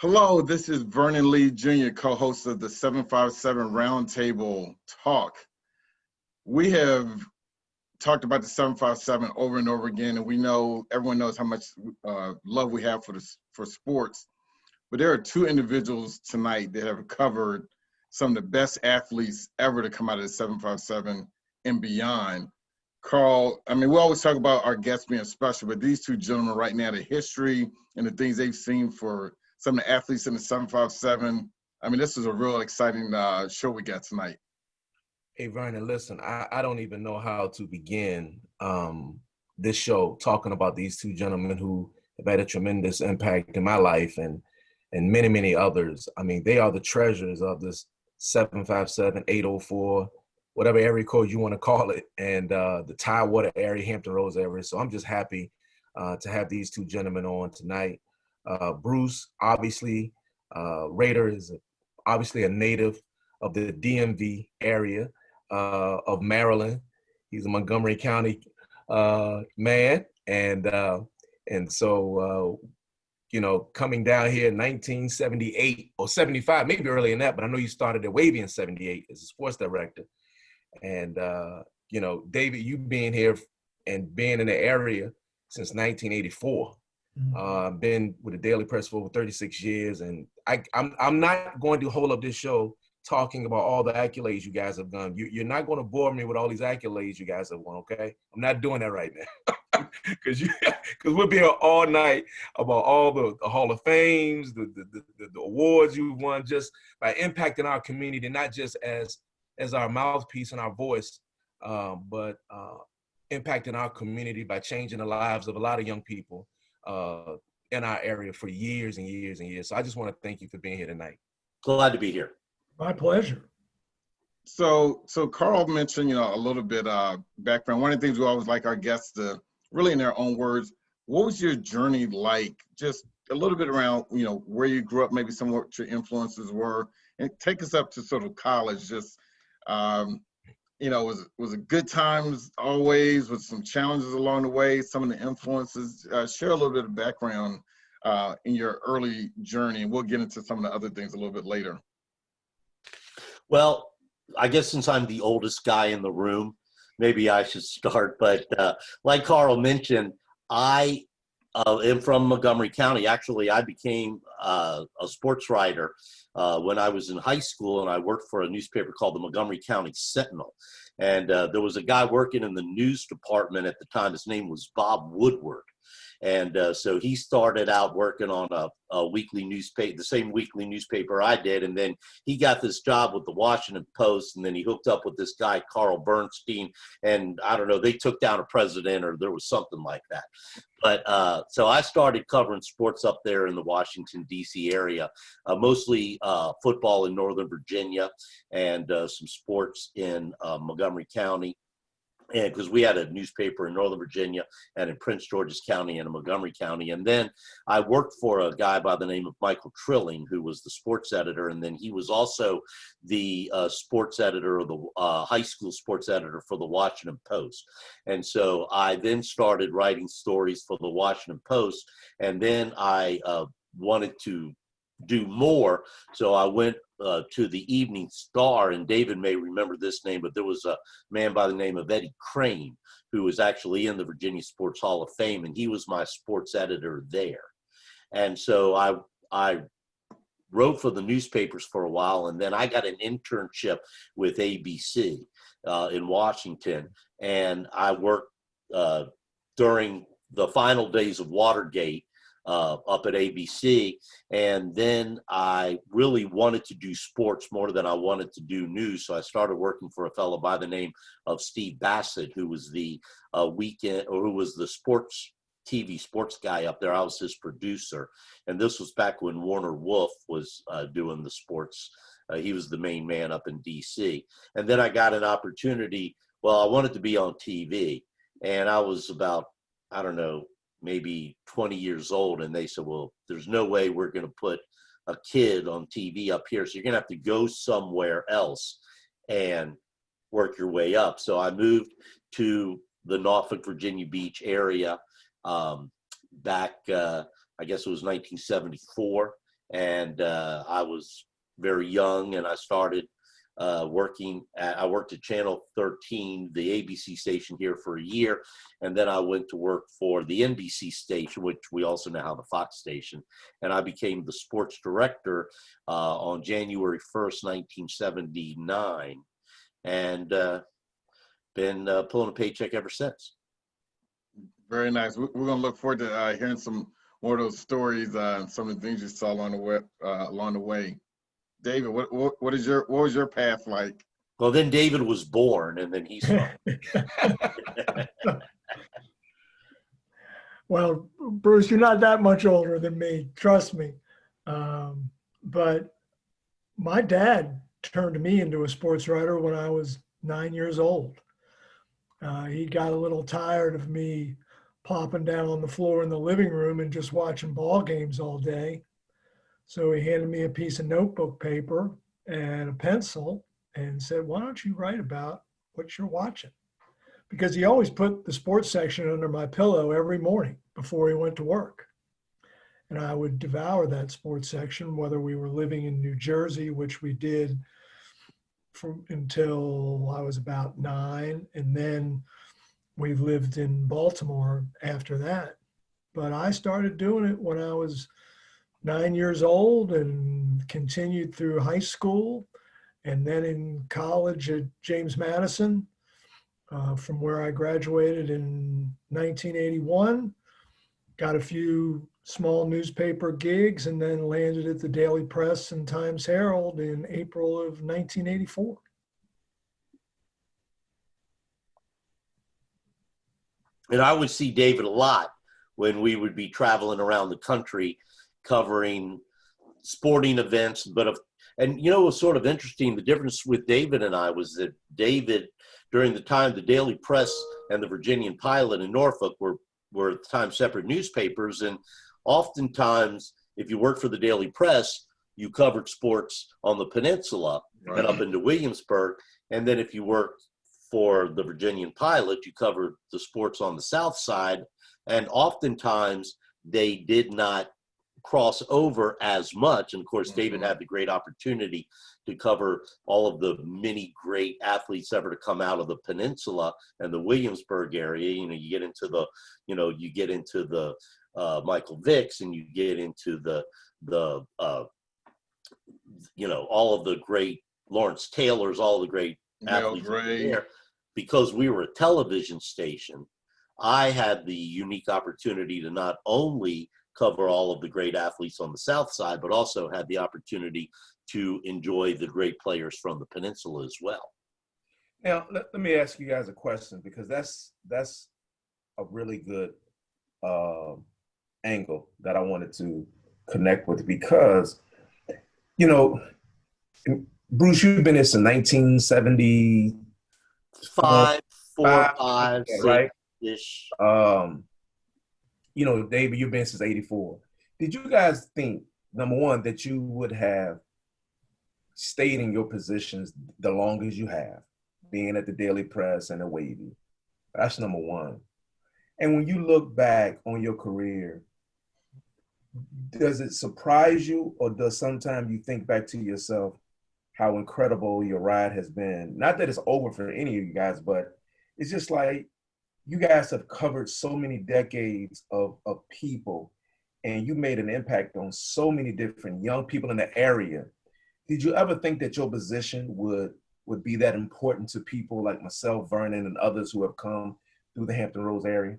Hello, this is Vernon Lee Jr., co-host of the 757 Roundtable Talk. We have talked about the 757 over and over again, and we know, everyone knows how much love we have for sports. But there are two individuals tonight that have covered some of the best athletes ever to come out of the 757 and beyond. Carl, I mean, we always talk about our guests being special, but these two gentlemen right now, the history and the things they've seen for some of the athletes in the 757. I mean, this is a real exciting show we got tonight. Hey, Vernon, listen, I don't even know how to begin this show talking about these two gentlemen who have had a tremendous impact in my life and many, many others. I mean, they are the treasures of this 757, 804, whatever area code you want to call it, and the Tidewater area, Hampton Roads area. So I'm just happy to have these two gentlemen on tonight. Bruce, obviously, Rader is obviously a native of the DMV area of Maryland. He's a Montgomery County man, and so you know, coming down here in 1978 or 75, maybe earlier than that, but I know you started at WAVY in 78 as a sports director. And you know, David, you being here and being in the area since 1984. Been with the Daily Press for over 36 years, and I'm not going to hold up this show talking about all the accolades you guys have done. You're not going to bore me with all these accolades you guys have won, okay? I'm not doing that right now, because we'll be here all night about all the Hall of Fames, the awards you've won, just by impacting our community, not just as our mouthpiece and our voice, but impacting our community by changing the lives of a lot of young people in our area for years and years and years. So I just want to thank you for being here tonight. Glad to be here. My pleasure. So Carl mentioned, you know, a little bit background. One of the things we always like our guests to really, in their own words, what was your journey like? Just a little bit around, you know, where you grew up, maybe some of what your influences were, and take us up to sort of college. Just you know, was it good times always, with some challenges along the way, some of the influences? Share a little bit of background in your early journey, and we'll get into some of the other things a little bit later. Well, I guess since I'm the oldest guy in the room, maybe I should start. But like Carl mentioned, I am from Montgomery County. Actually, I became a sports writer when I was in high school, and I worked for a newspaper called the Montgomery County Sentinel. And there was a guy working in the news department at the time. His name was Bob Woodward. And so he started out working on a weekly newspaper, the same weekly newspaper I did. And then he got this job with the Washington Post. And then he hooked up with this guy, Carl Bernstein. And I don't know, they took down a president, or there was something like that. But so I started covering sports up there in the Washington, D.C. area, mostly football in Northern Virginia, and some sports in Montgomery County. And because we had a newspaper in Northern Virginia and in Prince George's County and in Montgomery County. And then I worked for a guy by the name of Michael Trilling, who was the sports editor. And then he was also the sports editor, or the high school sports editor for the Washington Post. And so I then started writing stories for the Washington Post. And then I wanted to do more. So I went to the Evening Star, and David may remember this name, but there was a man by the name of Eddie Crane, who was actually in the Virginia Sports Hall of Fame, and he was my sports editor there. And so I wrote for the newspapers for a while, and then I got an internship with ABC in Washington, and I worked during the final days of Watergate up at ABC. And then I really wanted to do sports more than I wanted to do news. So I started working for a fellow by the name of Steve Bassett, who was the who was the TV sports guy up there. I was his producer. And this was back when Warner Wolf was doing the sports. He was the main man up in DC. And then I got an opportunity. Well, I wanted to be on TV, and I was about, I don't know, maybe 20 years old, and they said, well, there's no way we're going to put a kid on TV up here, so you're going to have to go somewhere else and work your way up. So I moved to the Norfolk, Virginia Beach area back, I guess it was 1974, And I was very young, and I started I worked at Channel 13, the ABC station here, for a year. And then I went to work for the NBC station, which we also now have the Fox station. And I became the sports director on January 1st, 1979. And been pulling a paycheck ever since. Very nice. We're going to look forward to hearing some more of those stories and some of the things you saw along the way. David, what was your path like? Well, then David was born, and then he saw. Well, Bruce, you're not that much older than me, trust me. But my dad turned me into a sports writer when I was 9 years old. He got a little tired of me plopping down on the floor in the living room and just watching ball games all day. So he handed me a piece of notebook paper and a pencil and said, why don't you write about what you're watching? Because he always put the sports section under my pillow every morning before he went to work. And I would devour that sports section, whether we were living in New Jersey, which we did until I was about 9. And then we lived in Baltimore after that. But I started doing it when I was 9 years old and continued through high school and then in college at James Madison, from where I graduated in 1981, got a few small newspaper gigs, and then landed at the Daily Press and Times Herald in April of 1984. And I would see David a lot when we would be traveling around the country covering sporting events. And you know, it was sort of interesting. The difference with David and I was that David, during the time the Daily Press and the Virginian Pilot in Norfolk were at the time separate newspapers. And oftentimes, if you worked for the Daily Press, you covered sports on the peninsula and up into Williamsburg. And then if you worked for the Virginian Pilot, you covered the sports on the south side. And oftentimes, they did not cross over as much. And of course, David had the great opportunity to cover all of the many great athletes ever to come out of the peninsula and the Williamsburg area. You know, you get into the Michael Vicks, and you get into the all of the great Lawrence Taylors, all the great athletes there. Because we were a television station, I had the unique opportunity to not only cover all of the great athletes on the south side, but also had the opportunity to enjoy the great players from the peninsula as well. Now, let me ask you guys a question, because that's a really good angle that I wanted to connect with, because, you know, Bruce, you've been here since 1970. Five, right? Ish. You know, David, you've been since 84. Did you guys think, number one, that you would have stayed in your positions the longest you have, being at the Daily Press and the WAVY? That's number one. And when you look back on your career, does it surprise you, or does sometimes you think back to yourself how incredible your ride has been? Not that it's over for any of you guys, but it's just like, you guys have covered so many decades of people, and you made an impact on so many different young people in the area. Did you ever think that your position would be that important to people like myself, Vernon, and others who have come through the Hampton Roads area?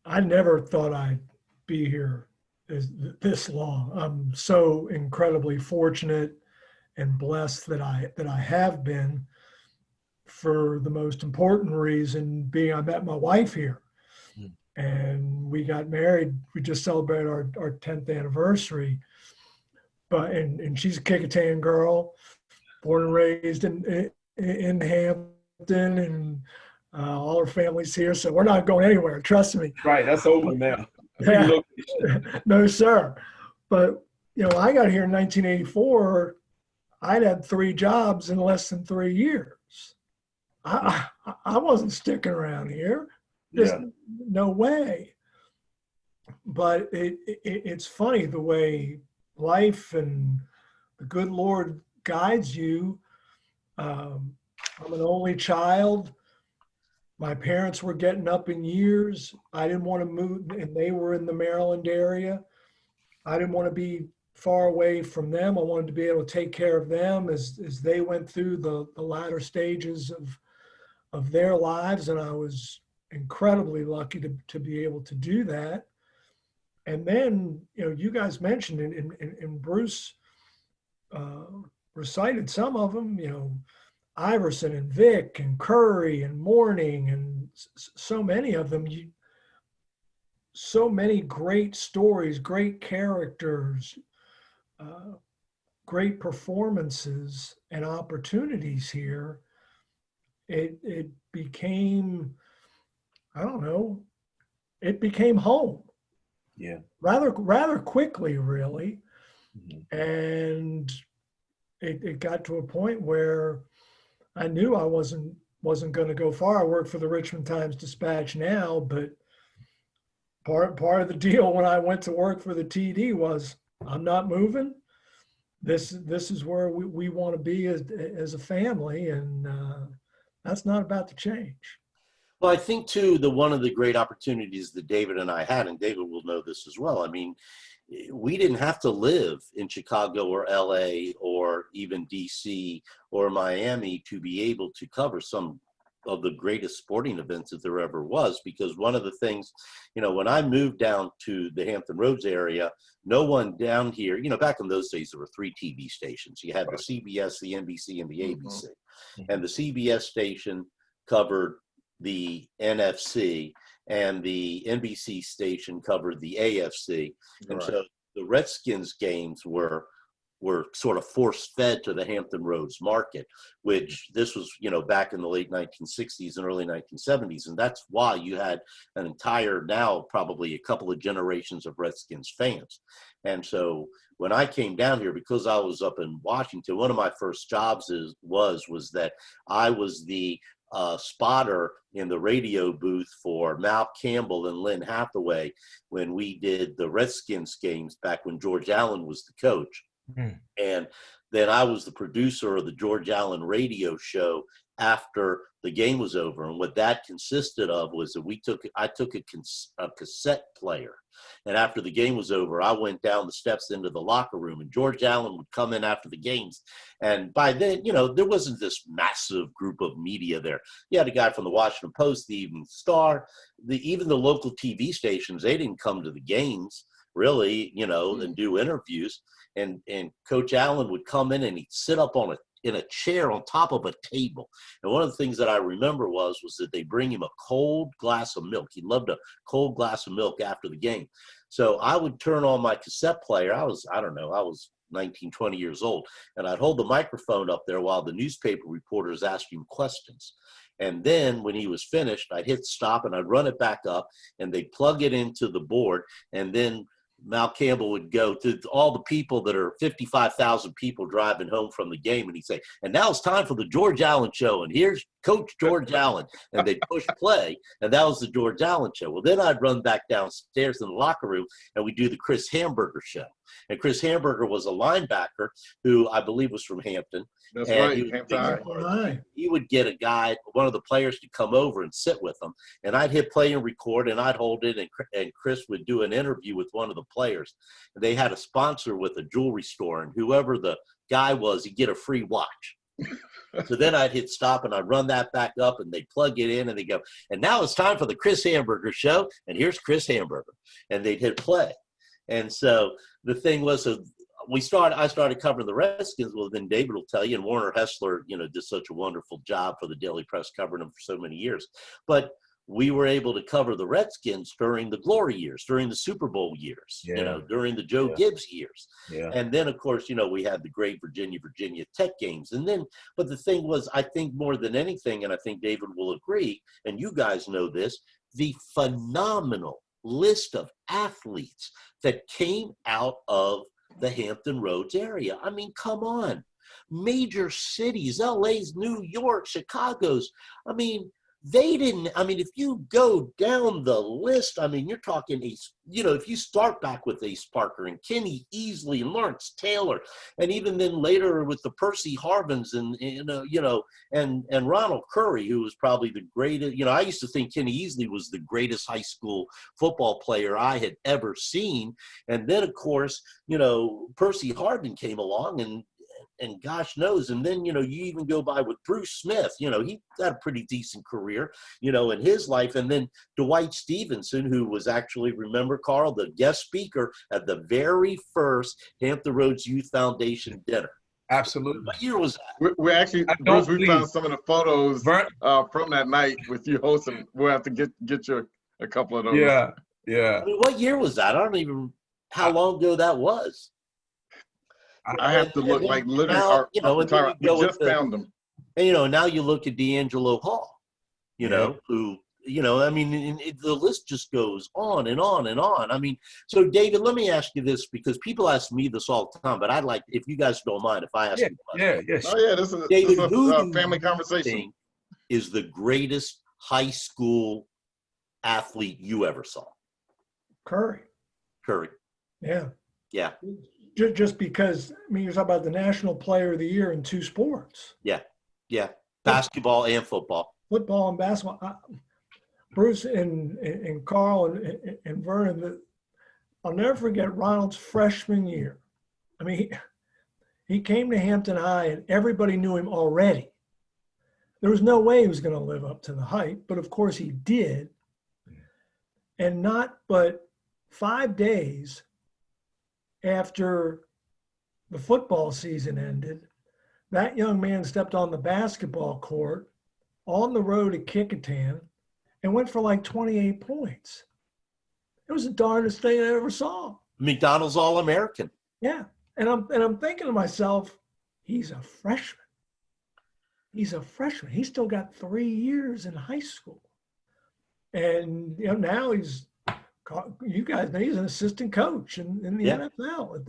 I never thought I'd be here this long. I'm so incredibly fortunate and blessed that I have been, for the most important reason being I met my wife here. And we got married. We just celebrated our 10th anniversary. And she's a Kecoughtan girl, born and raised in Hampton, and all her family's here. So we're not going anywhere, trust me. Right, that's over now. Yeah. No, sir. But, you know, I got here in 1984. I'd had 3 jobs in less than 3 years. I wasn't sticking around here. Just no way. But it's funny the way life and the good Lord guides you. I'm an only child. My parents were getting up in years. I didn't want to move, and they were in the Maryland area. I didn't want to be far away from them. I wanted to be able to take care of them as they went through the latter stages of their lives. And I was incredibly lucky to be able to do that. And then, you guys mentioned it, and Bruce recited some of them, Iverson and Vic and Curry and Mourning and so many of them. So many great stories, great characters, great performances and opportunities here. It became, I don't know, it became home. Yeah. Rather quickly, really. Mm-hmm. And it got to a point where I knew I wasn't going to go far. I work for the Richmond Times-Dispatch now, but part of the deal when I went to work for the TD was I'm not moving. This is where we want to be as a family, and that's not about to change. Well, I think too, one of the great opportunities that David and I had, and David will know this as well. I mean, we didn't have to live in Chicago or LA or even DC or Miami to be able to cover some of the greatest sporting events that there ever was, because one of the things, when I moved down to the Hampton Roads area, no one down here, back in those days, there were 3 TV stations. You had the CBS, the NBC, and the ABC. Mm-hmm. And the CBS station covered the NFC, and the NBC station covered the AFC. And Right. so the Redskins games were sort of force-fed to the Hampton Roads market, which this was, back in the late 1960s and early 1970s. And that's why you had an entire, now probably a couple of generations of Redskins fans. And so when I came down here, because I was up in Washington, one of my first jobs was that I was the spotter in the radio booth for Mal Campbell and Lynn Hathaway when we did the Redskins games back when George Allen was the coach. Mm. And then I was the producer of the George Allen radio show after the game was over. And what that consisted of was that I took a cassette player. And after the game was over, I went down the steps into the locker room, and George Allen would come in after the games. And by then, there wasn't this massive group of media there. You had a guy from the Washington Post, the Evening Star, even the local TV stations. They didn't come to the games really, and do interviews. And Coach Allen would come in and he'd sit up in a chair on top of a table. And one of the things that I remember was that they bring him a cold glass of milk. He loved a cold glass of milk after the game. So I would turn on my cassette player. I was 19, 20 years old. And I'd hold the microphone up there while the newspaper reporters asked him questions. And then when he was finished, I'd hit stop and I'd run it back up, and they'd plug it into the board. And then Mal Campbell would go to all the people that are 55,000 people driving home from the game, and he'd say, and now it's time for the George Allen Show, and here's Coach George Allen. And they'd push play, and that was the George Allen Show. Well, then I'd run back downstairs in the locker room, and we'd do the Chris Hamburger Show. And Chris Hamburger was a linebacker who I believe was from Hampton. That's and right. He would get a guy, one of the players, to come over and sit with him. And I'd hit play and record, and I'd hold it, and Chris would do an interview with one of the players. And they had a sponsor with a jewelry store, and whoever the guy was, he'd get a free watch. So then I'd hit stop, and I'd run that back up, and they'd plug it in, and they go, and now it's time for the Chris Hamburger Show, and here's Chris Hamburger. And they'd hit play. And so the thing was, I started covering the Redskins. Well, then David will tell you, and Warner Hessler, did such a wonderful job for the Daily Press covering them for so many years. But we were able to cover the Redskins during the glory years, during the Super Bowl years, during the Joe Gibbs years. Yeah. And then, of course, we had the great Virginia Tech games. And then, but the thing was, I think more than anything, and I think David will agree, and you guys know this, the phenomenal list of athletes that came out of the Hampton Roads area. I mean, come on. Major cities, LA's, New York, Chicago's. I mean, they didn't, I mean, if you go down the list, I mean, you're talking Ace, if you start back with Ace Parker and Kenny Easley and Lawrence Taylor, and even then later with the Percy Harvins and Ronald Curry, who was probably the greatest, I used to think Kenny Easley was the greatest high school football player I had ever seen. And then, of course, Percy Harvin came along and gosh knows, and then, you even go by with Bruce Smith, he had a pretty decent career, in his life. And then Dwight Stevenson, who was actually, remember, Carl, the guest speaker at the very first Hampton Roads Youth Foundation dinner. Absolutely. What year was that? We actually, Bruce, we found some of the photos from that night with you hosting. We'll have to get you a couple of those. Yeah. I mean, what year was that? I don't even, how long ago that was. I have to look like literally. Now, We just found them. And now you look at D'Angelo Hall, who, I mean, the list just goes on and on and on. I mean, so David, let me ask you this, because people ask me this all the time, but I'd like, if you guys don't mind, if I ask you. Yes. Oh yeah, this is David, a family conversation. Is the greatest high school athlete you ever saw? Curry. Yeah. Yeah. Just because, I mean, you're talking about the National Player of the Year in two sports. Yeah. Basketball and football. Football and basketball. Bruce and Carl and Vernon, I'll never forget Ronald's freshman year. I mean, he came to Hampton High and everybody knew him already. There was no way he was going to live up to the hype, but of course he did. And not but 5 days after the football season ended, that young man stepped on the basketball court on the road at Kickingham and went for like 28 points. It was the darndest thing I ever saw. McDonald's All-American. Yeah. And I'm thinking to myself, he's a freshman. He's still got 3 years in high school. And now you guys know he's an assistant coach in the NFL,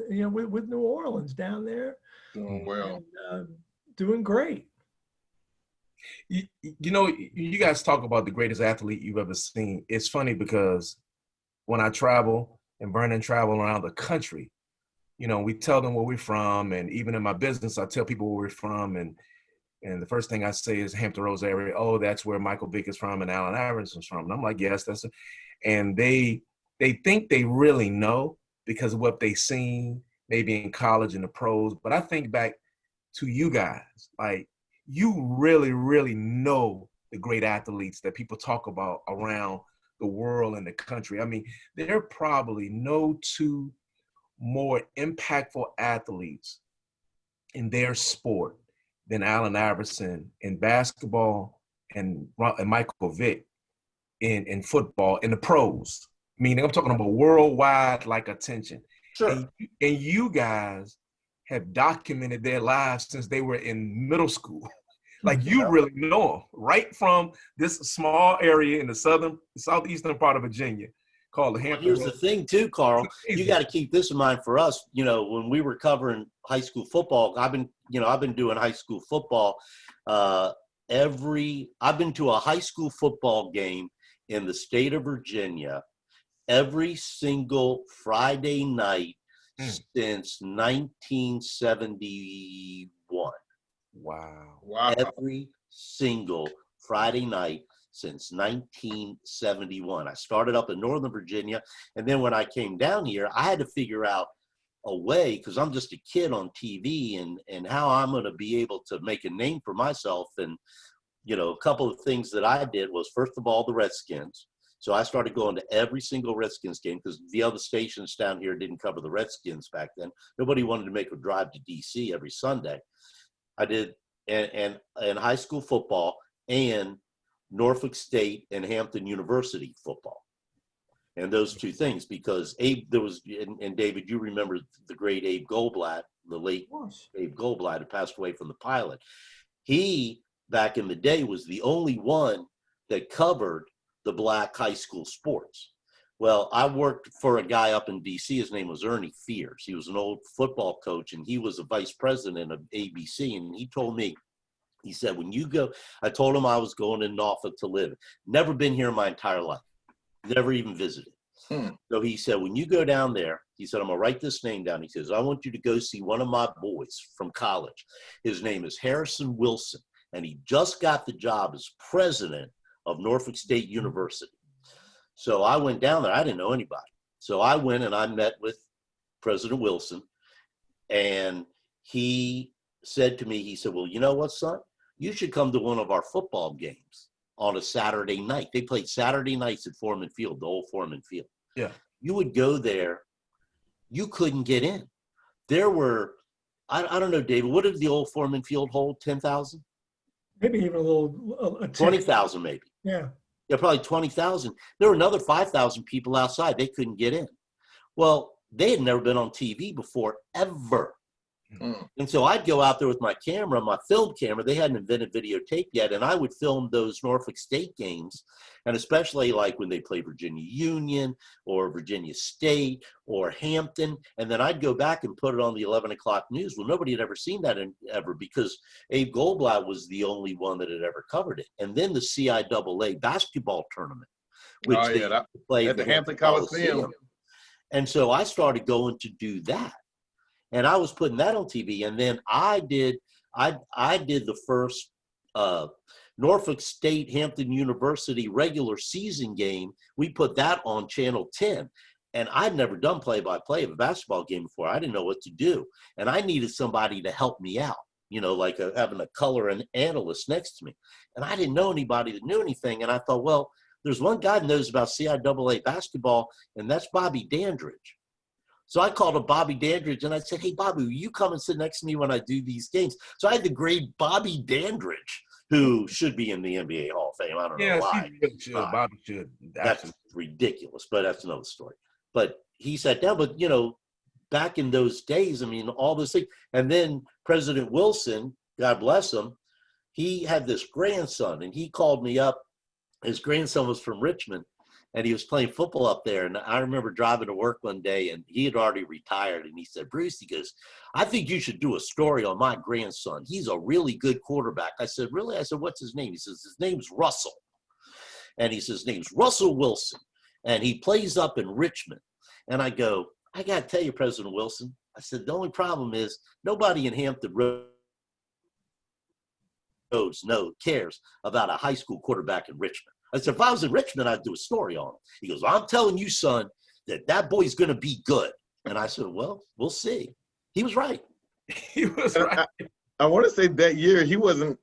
with New Orleans down there. Doing well. And, doing great. You guys talk about the greatest athlete you've ever seen. It's funny because when I travel and Vernon travel around the country, we tell them where we're from. And even in my business, I tell people where we're from. And the first thing I say is Hampton Roads area. Oh, that's where Michael Vick is from and Allen Iverson's from. And I'm like, yes, that's it. And they think they really know because of what they've seen maybe in college and the pros. But I think back to you guys, like you really, really know the great athletes that people talk about around the world and the country. I mean, there are probably no two more impactful athletes in their sport than Allen Iverson in basketball and Michael Vick in football, in the pros. Meaning I'm talking about worldwide attention. Sure. And you guys have documented their lives since they were in middle school. You really know them right from this small area in the southeastern part of Virginia called the Hampton. Here's the thing too, Carl. You got to keep this in mind for us. When we were covering high school football, I've been doing high school football. I've been to a high school football game in the state of Virginia every single Friday night since 1971. Wow. Every single Friday night since 1971. I started up in Northern Virginia, and then when I came down here, I had to figure out a way, because I'm just a kid on TV, and how I'm going to be able to make a name for myself. And, a couple of things that I did was, first of all, the Redskins. So I started going to every single Redskins game because the other stations down here didn't cover the Redskins back then. Nobody wanted to make a drive to D.C. every Sunday. I did, and high school football and Norfolk State and Hampton University football. And those two things, because Abe, and David, you remember the great Abe Goldblatt, the late Abe Goldblatt, who passed away from the pilot. He, back in the day, was the only one that covered the black high school sports. Well, I worked for a guy up in D.C. His name was Ernie Fears. He was an old football coach, and he was a vice president of ABC. And he told me, He said, when you go, I told him I was going to Norfolk to live. Never been here my entire life. Never even visited. So he said, when you go down there, he said, I'm going to write this name down. He says, I want you to go see one of my boys from college. His name is Harrison Wilson, and he just got the job as president of Norfolk State University. So I went down there. I didn't know anybody. So I went and I met with President Wilson, and he said to me, he said, well, you know what, son? You should come to one of our football games on a Saturday night. They played Saturday nights at Foreman Field, the old Foreman Field. Yeah. You would go there. You couldn't get in. There were, I don't know, David, what did the old Foreman Field hold? 10,000? Maybe even a little. 20,000 maybe. Yeah. Yeah, probably 20,000. There were another 5,000 people outside. They couldn't get in. Well, they had never been on TV before, ever. And so I'd go out there with my camera, my film camera. They hadn't invented videotape yet. And I would film those Norfolk State games. And especially like when they play Virginia Union or Virginia State or Hampton. And then I'd go back and put it on the 11 o'clock news. Well, nobody had ever seen that ever, because Abe Goldblatt was the only one that had ever covered it. And then the CIAA basketball tournament, which they played at the Hampton Coliseum. And so I started going to do that. And I was putting that on TV. And then I did the first Norfolk State Hampton University regular season game. We put that on Channel 10. And I'd never done play-by-play of a basketball game before. I didn't know what to do. And I needed somebody to help me out, you know, like having a color and analyst next to me. And I didn't know anybody that knew anything. And I thought, well, there's one guy that knows about CIAA basketball, and that's Bobby Dandridge. So I called up Bobby Dandridge, and I said, hey, Bobby, will you come and sit next to me when I do these games? So I had to grade Bobby Dandridge, who should be in the NBA Hall of Fame. I don't know why. Bobby should. That's ridiculous, but that's another story. But he sat down, but, you know, back in those days, I mean, all this thing. And then President Wilson, God bless him, he had this grandson, and he called me up. His grandson was from Richmond, and he was playing football up there. And I remember driving to work one day, and he had already retired. And he said, Bruce, he goes, I think you should do a story on my grandson. He's a really good quarterback. I said, really? I said, what's his name? He says, his name's Russell. And he says, his name's Russell Wilson. And he plays up in Richmond. And I go, I got to tell you, President Wilson, I said, the only problem is nobody in Hampton Roads cares about a high school quarterback in Richmond. I said, if I was in Richmond, I'd do a story on him. He goes, well, I'm telling you, son, that boy's going to be good. And I said, well, we'll see. He was right. He was right. I want to say that year, he wasn't,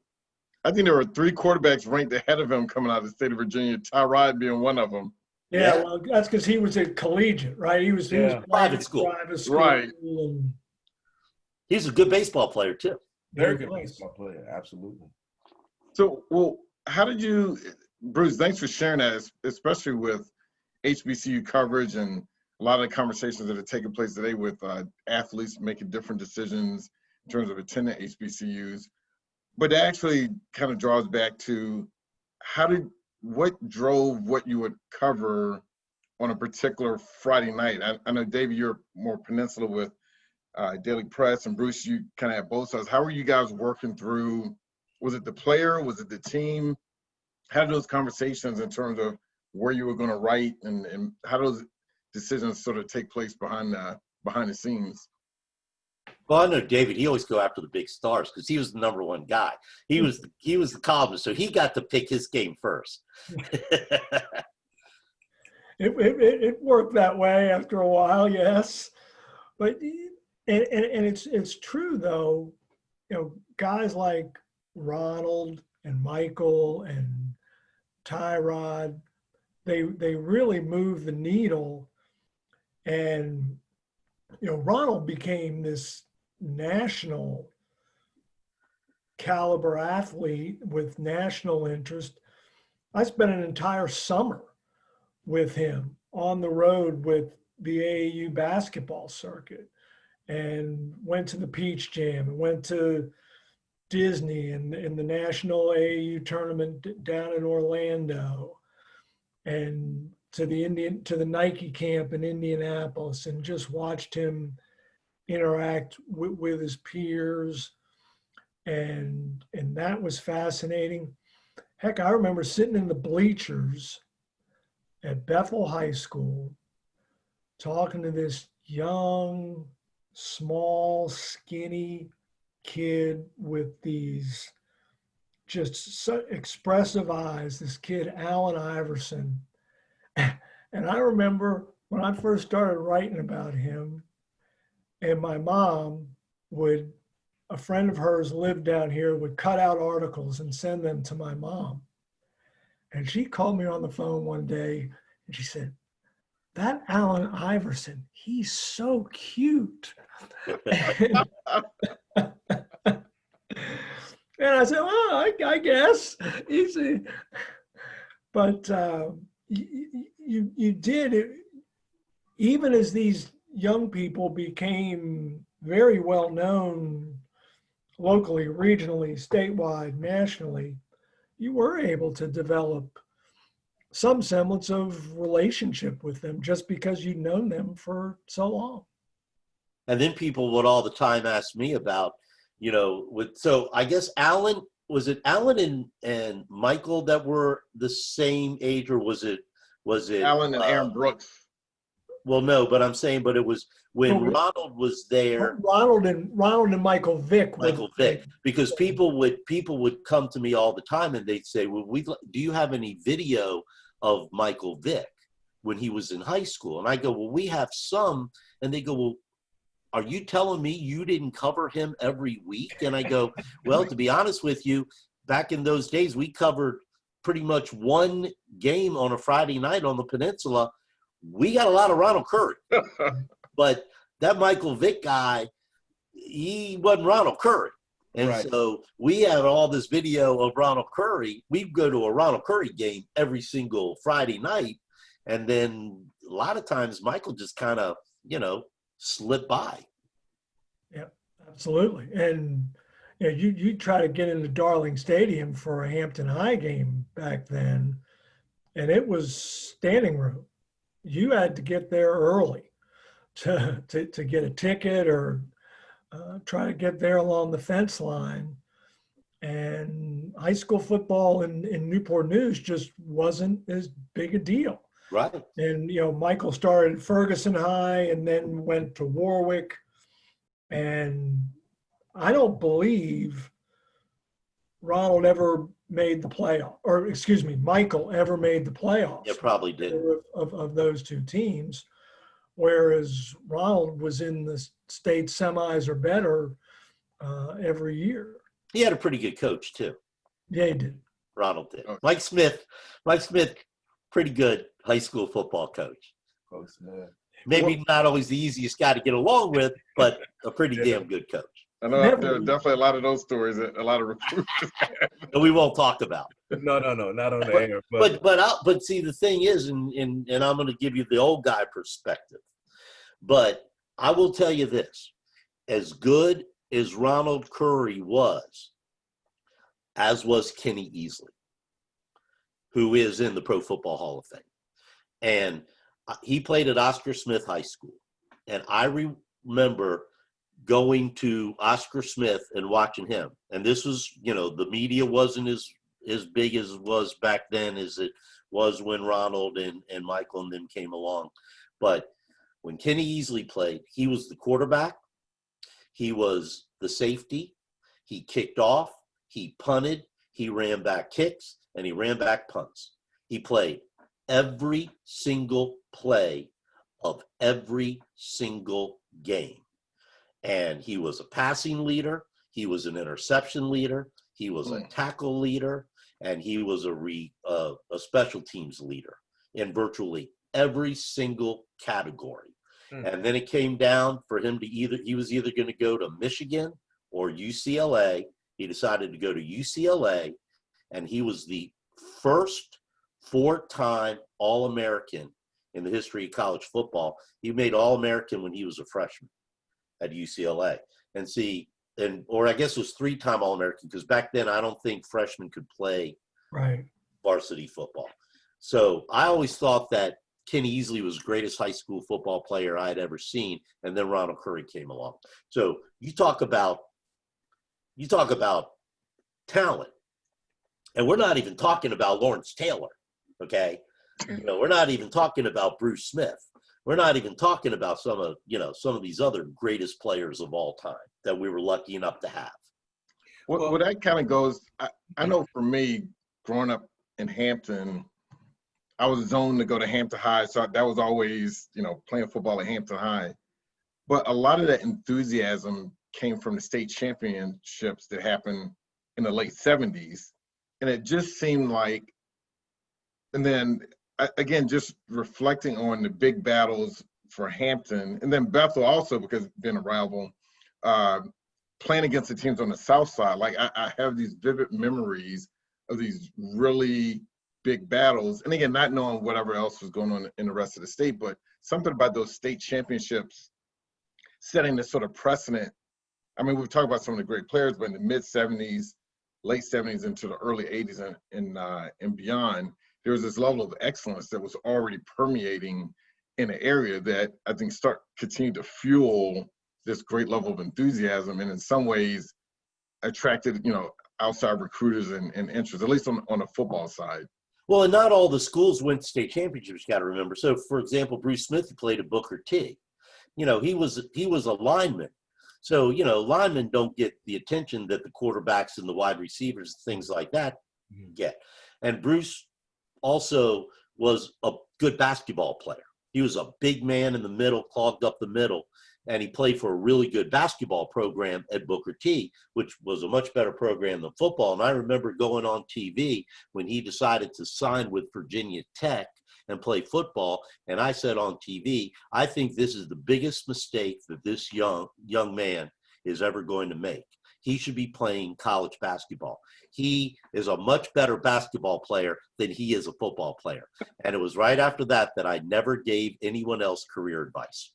I think there were 3 quarterbacks ranked ahead of him coming out of the state of Virginia, Tyrod being one of them. Yeah, well, that's because he was a collegiate, right? He was private school. Right. And he's a good baseball player, too. Very good baseball player, absolutely. So, well, how did you, Bruce, thanks for sharing that, especially with HBCU coverage and a lot of the conversations that are taking place today with athletes making different decisions in terms of attending HBCUs. But it actually kind of draws back to what drove what you would cover on a particular Friday night? I know, David, you're more peninsula with Daily Press, and Bruce, you kind of have both sides. How were you guys working through? Was it the player? Was it the team? How did those conversations in terms of where you were going to write and how those decisions sort of take place behind the scenes? Well, I know David, he always go after the big stars because he was the number one guy. He was the columnist, so he got to pick his game first. it worked that way after a while, yes. But it's true though, you know, guys like Ronald and Michael and Tyrod, they really moved the needle. And you know, Ronald became this national caliber athlete with national interest. I spent an entire summer with him on the road with the AAU basketball circuit, and went to the Peach Jam and went to Disney and in the national AAU tournament down in Orlando, and to the Nike camp in Indianapolis, and just watched him interact with his peers. and that was fascinating. Heck, I remember sitting in the bleachers at Bethel High School talking to this young, small, skinny kid with these just so expressive eyes, this kid, Allen Iverson. And I remember when I first started writing about him, and my mom would, a friend of hers lived down here, would cut out articles and send them to my mom. And she called me on the phone one day and she said, "That Allen Iverson, he's so cute." And I said, "Well, I guess." Easy. But you did it, even as these young people became very well known locally, regionally, statewide, nationally, you were able to develop some semblance of relationship with them just because you'd known them for so long. And then people would all the time ask me about, so I guess Alan, was it Alan and Michael that were the same age, or was it Alan and Aaron Brooks? Well, no, but I'm saying, but it was when Ronald was there. Ronald and Michael Vick. Because people would come to me all the time and they'd say, "Well, do you have any video of Michael Vick when he was in high school?" And I go, "Well, we have some." And they go, "Well, are you telling me you didn't cover him every week?" And I go, "Well, to be honest with you, back in those days, we covered pretty much one game on a Friday night on the peninsula. We got a lot of Ronald Curry." But that Michael Vick guy, he wasn't Ronald Curry. And right. So we had all this video of Ronald Curry. We'd go to a Ronald Curry game every single Friday night. And then a lot of times Michael just kind of, slipped by. Yeah, absolutely. And you try to get into Darling Stadium for a Hampton High game back then, and it was standing room. You had to get there early to get a ticket or try to get there along the fence line. And high school football in Newport News just wasn't as big a deal. Right. And, Michael started at Ferguson High and then went to Warwick. And I don't believe Ronald ever made the playoff, or excuse me, Michael ever made the playoffs. Yeah, probably did. Of those two teams, whereas Ronald was in the state semis or better every year. He had a pretty good coach too. Yeah, he did. Ronald did. Okay. Mike Smith, pretty good high school football coach. Maybe not always the easiest guy to get along with, but a pretty damn good coach. I know there are definitely a lot of those stories that a lot of recruiters that we won't talk about. No, not on the air. But see, the thing is, and I'm going to give you the old guy perspective, but I will tell you this: as good as Ronald Curry was, as was Kenny Easley, who is in the Pro Football Hall of Fame, and he played at Oscar Smith High School, and I remember going to Oscar Smith and watching him. And this was, the media wasn't as big as it was back then as it was when Ronald and Michael and them came along. But when Kenny Easley played, he was the quarterback. He was the safety. He kicked off. He punted. He ran back kicks. And he ran back punts. He played every single play of every single game. And he was a passing leader. He was an interception leader. He was a tackle leader. And he was a special teams leader in virtually every single category. And then it came down for him to he was either going to go to Michigan or UCLA. He decided to go to UCLA, and he was the first 4-time All-American in the history of college football. He made All-American when he was a freshman at UCLA. And or I guess it was 3-time All-American, because back then I don't think freshmen could play varsity football. So I always thought that Kenny Easley was the greatest high school football player I had ever seen, and then Ronald Curry came along. So you talk about You talk about talent, and we're not even talking about Lawrence Taylor, okay? You know, we're not even talking about Bruce Smith. We're not even talking about some of these other greatest players of all time that we were lucky enough to have. Well, that kind of goes, I know for me, growing up in Hampton, I was zoned to go to Hampton High, so that was always, you know, playing football at Hampton High. But a lot of that enthusiasm came from the state championships that happened in the late 70s. And it just seemed like, and then again, just reflecting on the big battles for Hampton, and then Bethel also, because being a rival, playing against the teams on the south side. Like I have these vivid memories of these really big battles. And again, not knowing whatever else was going on in the rest of the state, but something about those state championships setting this sort of precedent. I mean, we've talked about some of the great players, but in the mid 70s, late 70s into the early 80s and beyond, there was this level of excellence that was already permeating in an area that I think continued to fuel this great level of enthusiasm, and in some ways attracted, you know, outside recruiters and interest, at least on the football side. Well, and not all the schools went to state championships, you got to remember. So, for example, Bruce Smith, who played at Booker T, you know, he was a lineman. So, you know, linemen don't get the attention that the quarterbacks and the wide receivers, things like that get. And Bruce also was a good basketball player. He was a big man in the middle, clogged up the middle, and he played for a really good basketball program at Booker T, which was a much better program than football. And I remember going on TV when he decided to sign with Virginia Tech and play football. And I said on TV, I think this is the biggest mistake that this young man is ever going to make. He should be playing college basketball. He is a much better basketball player than he is a football player. And it was right after that I never gave anyone else career advice.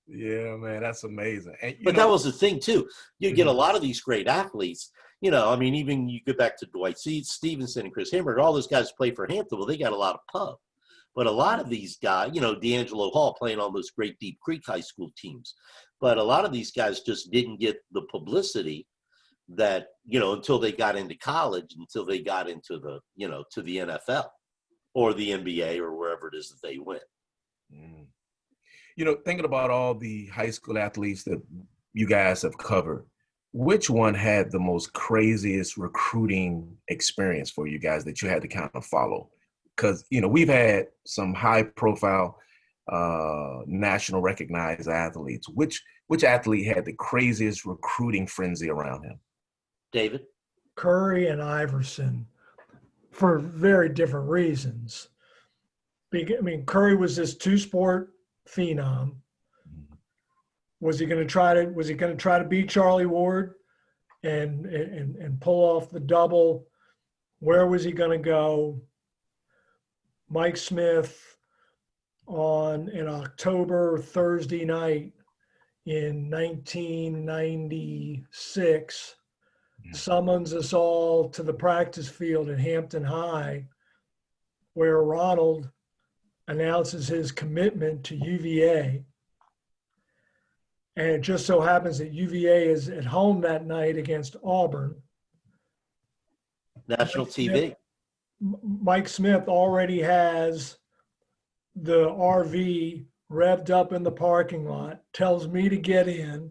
Yeah, man, that's amazing. And, but that was the thing too. You get a lot of these great athletes, you know, I mean, even you go back to Dwight Stevenson and Chris Himmert, all those guys play for Hampton. Well, they got a lot of pub. But a lot of these guys, you know, D'Angelo Hall playing on those great Deep Creek high school teams. But a lot of these guys just didn't get the publicity that, you know, until they got into college, until they got into the, you know, to the NFL or the NBA or wherever it is that they went. You know, thinking about all the high school athletes that you guys have covered, which one had the most craziest recruiting experience for you guys that you had to kind of follow? Because, you know, we've had some high profile national recognized athletes. Which athlete had the craziest recruiting frenzy around him? David? Curry and Iverson, for very different reasons. I mean, Curry was this two-sport phenom. Was he going to try to beat Charlie Ward and pull off the double? Where was he going to go? Mike Smith on an October Thursday night in 1996 summons us all to the practice field at Hampton High, where Ronald announces his commitment to UVA. And it just so happens that UVA is at home that night against Auburn. National TV. Mike Smith already has the RV revved up in the parking lot, tells me to get in.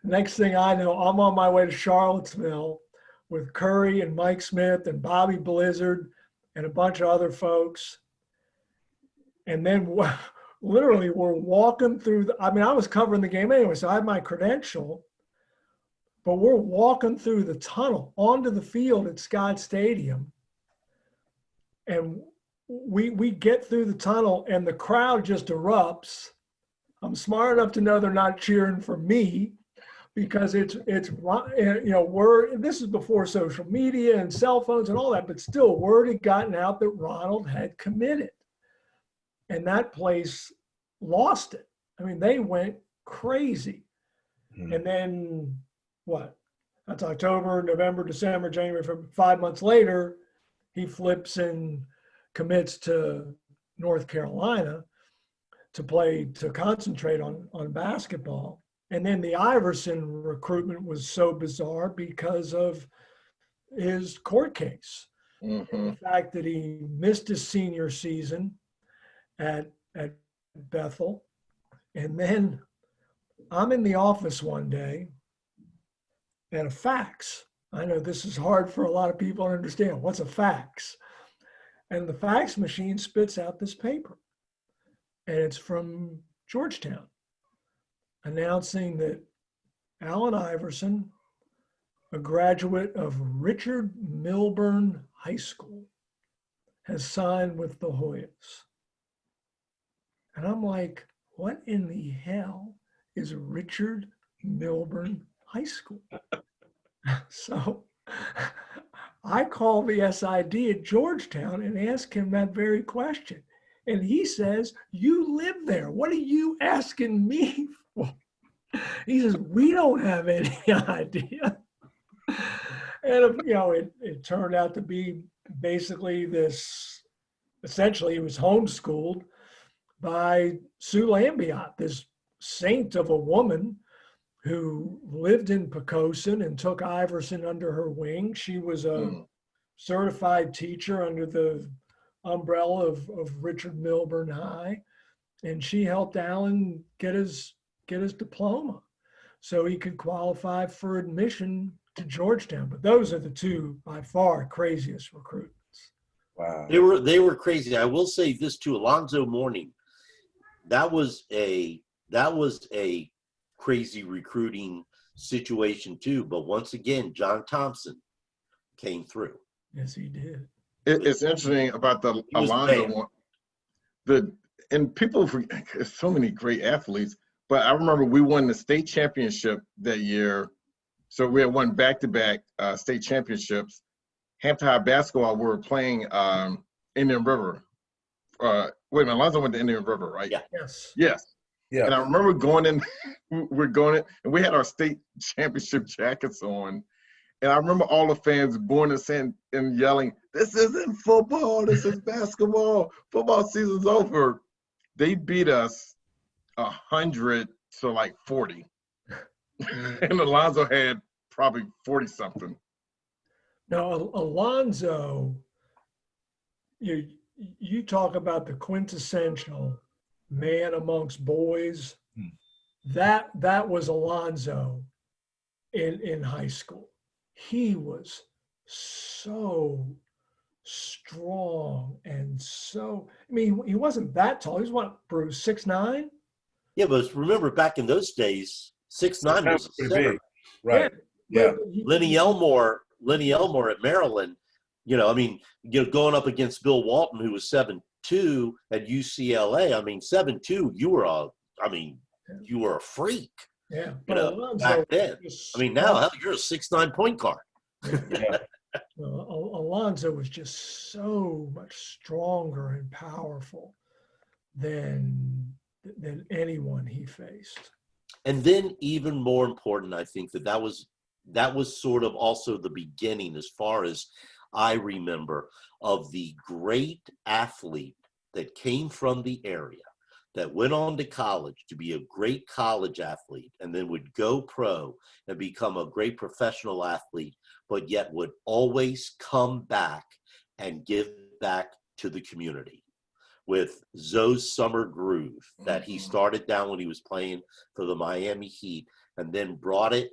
Next thing I know, I'm on my way to Charlottesville with Curry and Mike Smith and Bobby Blizzard and a bunch of other folks. And then literally we're walking through I was covering the game anyway, so I had my credential. But we're walking through the tunnel onto the field at Scott Stadium. And we get through the tunnel and the crowd just erupts. I'm smart enough to know they're not cheering for me because it's you know, this is before social media and cell phones and all that, but still word had gotten out that Ronald had committed. And that place lost it. I mean, they went crazy. And then what? That's October, November, December, January, February. 5 months later, he flips and commits to North Carolina to concentrate on basketball. And then the Iverson recruitment was so bizarre because of his court case. Mm-hmm. The fact that he missed his senior season at Bethel. And then I'm in the office one day and a fax. I know this is hard for a lot of people to understand. What's a fax? And the fax machine spits out this paper. And it's from Georgetown announcing that Allen Iverson, a graduate of Richard Milburn High School, has signed with the Hoyas. And I'm like, what in the hell is Richard Milburn High School? So I call the SID at Georgetown and ask him that very question. And he says, you live there. What are you asking me for? He says, we don't have any idea. And, you know, it turned out to be basically this, essentially he was homeschooled by Sue Lambiot, this saint of a woman who lived in Poquoson and took Iverson under her wing. She was a certified teacher under the umbrella of Richard Milburn High, and she helped Allen get his diploma so he could qualify for admission to Georgetown. But those are the two by far craziest recruitments. Wow. They were crazy. I will say this too, Alonzo Mourning. That was a crazy recruiting situation too. But once again, John Thompson came through. Yes, he did. It's interesting about the He was Alonzo bad. one. And people forget, there's so many great athletes, but I remember we won the state championship that year. So we had won back-to-back state championships. Hampton High basketball, we were playing Indian River. Wait a minute, Alonzo went to Indian River, right? Yeah. Yes. Yes. Yeah. And I remember going in, and we had our state championship jackets on. And I remember all the fans booing us in and yelling, "This isn't football, this is basketball. Football season's over." They beat us 100 to like 40. And Alonzo had probably 40 something. Now, Alonzo, you talk about the quintessential man amongst boys. That was Alonzo in high school. He was so strong and so, I mean, he wasn't that tall. He was what, Bruce, 6'9"? Yeah, but remember back in those days, 6'9" was a Pretty center. big. Right. Yeah. Lenny Elmore at Maryland, I mean, going up against Bill Walton, who was 7'2" at UCLA. I mean, 7'2", you were a freak. Yeah. Back then. I mean, now hell, you're a 6'9" point guard. Yeah. Alonzo was just so much stronger and powerful than anyone he faced. And then, even more important, I think that was sort of also the beginning, as far as I remember, of the great athlete that came from the area, that went on to college to be a great college athlete, and then would go pro and become a great professional athlete, but yet would always come back and give back to the community. With Zoe's Summer Groove that he started down when he was playing for the Miami Heat, and then brought it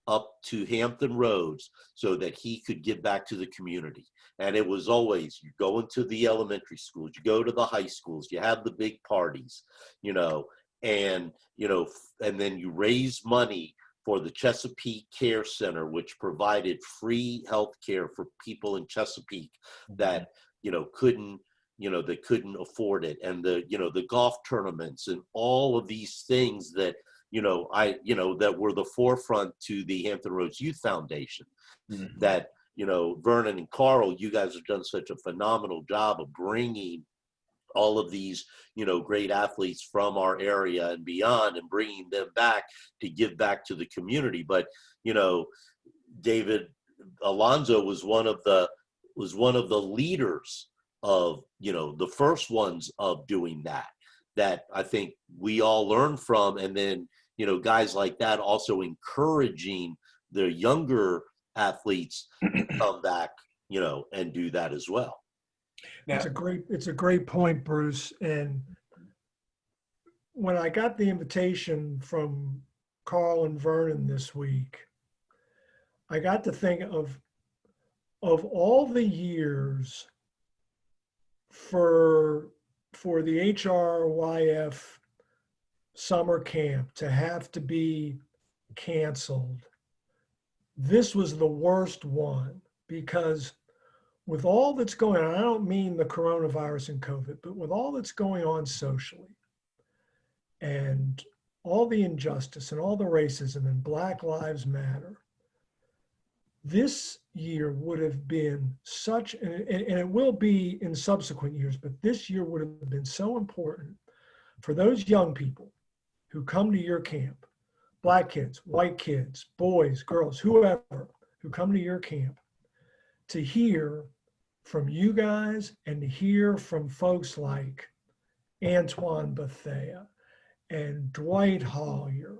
up to Hampton Roads so that he could give back to the community. And it was always, you go into the elementary schools, you go to the high schools, you have the big parties, and then you raise money for the Chesapeake Care Center, which provided free health care for people in Chesapeake that, couldn't afford it. And the golf tournaments and all of these things that, that were the forefront to the Hampton Roads Youth Foundation. Mm-hmm. That, Vernon and Carl, you guys have done such a phenomenal job of bringing all of these, great athletes from our area and beyond, and bringing them back to give back to the community. But, David, Alonzo was one of the leaders of, the first ones of doing that I think we all learned from. And then, guys like that also encouraging the younger athletes to come back, and do that as well. It's a great point, Bruce. And when I got the invitation from Carl and Vernon this week, I got to think of all the years for the HRYF summer camp to have to be canceled. This was the worst one, because with all that's going on, I don't mean the coronavirus and COVID, but with all that's going on socially and all the injustice and all the racism and Black Lives Matter, this year would have been such, and it will be in subsequent years, but this year would have been so important for those young people who come to your camp, Black kids, white kids, boys, girls, whoever, who come to your camp, to hear from you guys and to hear from folks like Antoine Bethea and Dwight Hollier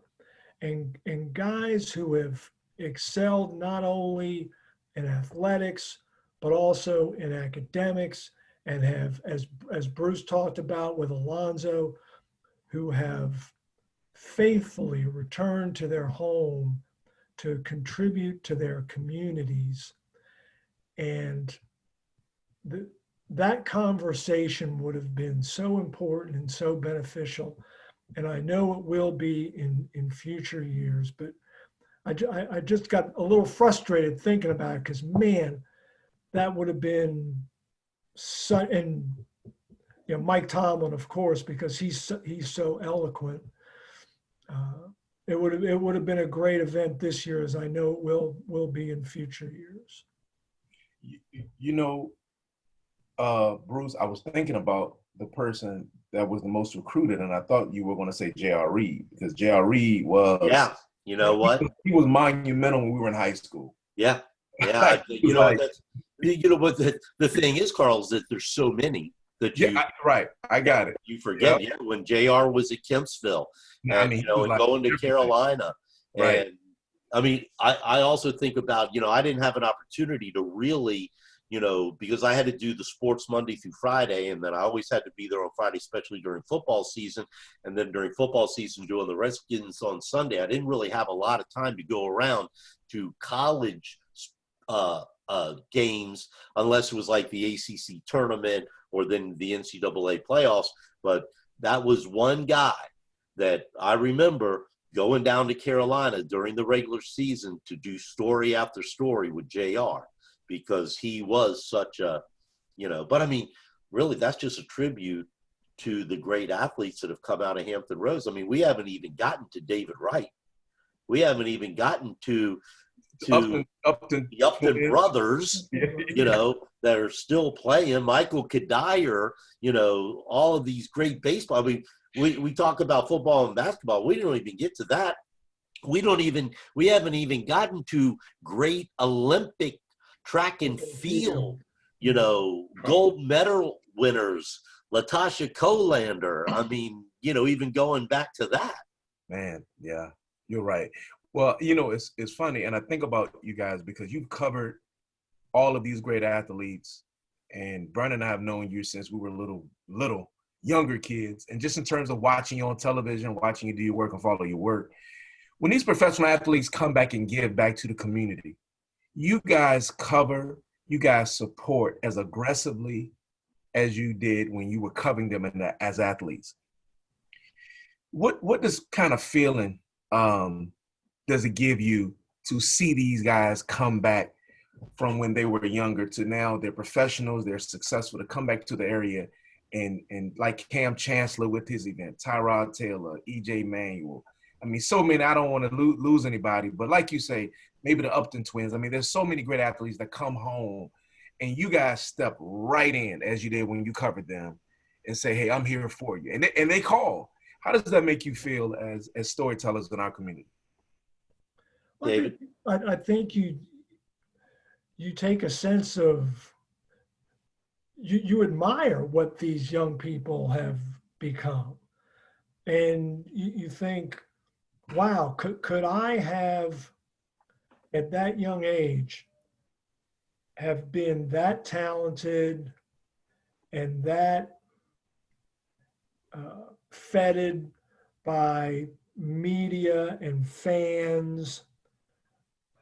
and guys who have excelled not only in athletics, but also in academics, and have, as Bruce talked about with Alonzo, who have faithfully returned to their home to contribute to their communities. And that conversation would have been so important and so beneficial. And I know it will be in future years, but I just got a little frustrated thinking about it, because man, that would have been and Mike Tomlin, of course, because he's so eloquent. It would have been a great event this year, as I know it will be in future years. Bruce, I was thinking about the person that was the most recruited, and I thought you were going to say J.R. Reed, because J.R. Reed was. Yeah, you know what? He was monumental when we were in high school. Yeah, yeah. Like, What the thing is, Carl, is that there's so many that you. Yeah, right. I got it. You forget. Yep. Yeah, when JR was at Kempsville, and and going to Carolina, right. And I also think about, I didn't have an opportunity to really, because I had to do the sports Monday through Friday, and then I always had to be there on Friday, especially during football season, and then during football season doing the Redskins on Sunday. I didn't really have a lot of time to go around to college games, unless it was like the ACC tournament or then the NCAA playoffs. But that was one guy that I remember going down to Carolina during the regular season to do story after story with JR, because he was such a, but really that's just a tribute to the great athletes that have come out of Hampton Roads. We haven't even gotten to David Wright. We haven't even gotten to the Upton brothers, that are still playing, Michael Kadire, all of these great baseball. We talk about football and basketball. We don't even get to that. We haven't even gotten to great Olympic track and field, gold medal winners, Latasha Colander. Even going back to that. Man, yeah, you're right. Well, it's funny, and I think about you guys because you've covered all of these great athletes, and Vernon and I have known you since we were little younger kids, and just in terms of watching you on television, watching you do your work and follow your work. When these professional athletes come back and give back to the community, you guys cover, you guys support as aggressively as you did when you were covering them as athletes. What does kind of feeling does it give you to see these guys come back from when they were younger to now they're professionals, they're successful, to come back to the area and like Cam Chancellor with his event, Tyrod Taylor, EJ Manuel. So many, I don't want to lose anybody, but like you say, maybe the Upton twins. There's so many great athletes that come home and you guys step right in as you did when you covered them and say, hey, I'm here for you. And they call. How does that make you feel as storytellers in our community? David? I think you take a sense of, you admire what these young people have become. And you think, wow, could I have, at that young age, have been that talented and that feted by media and fans?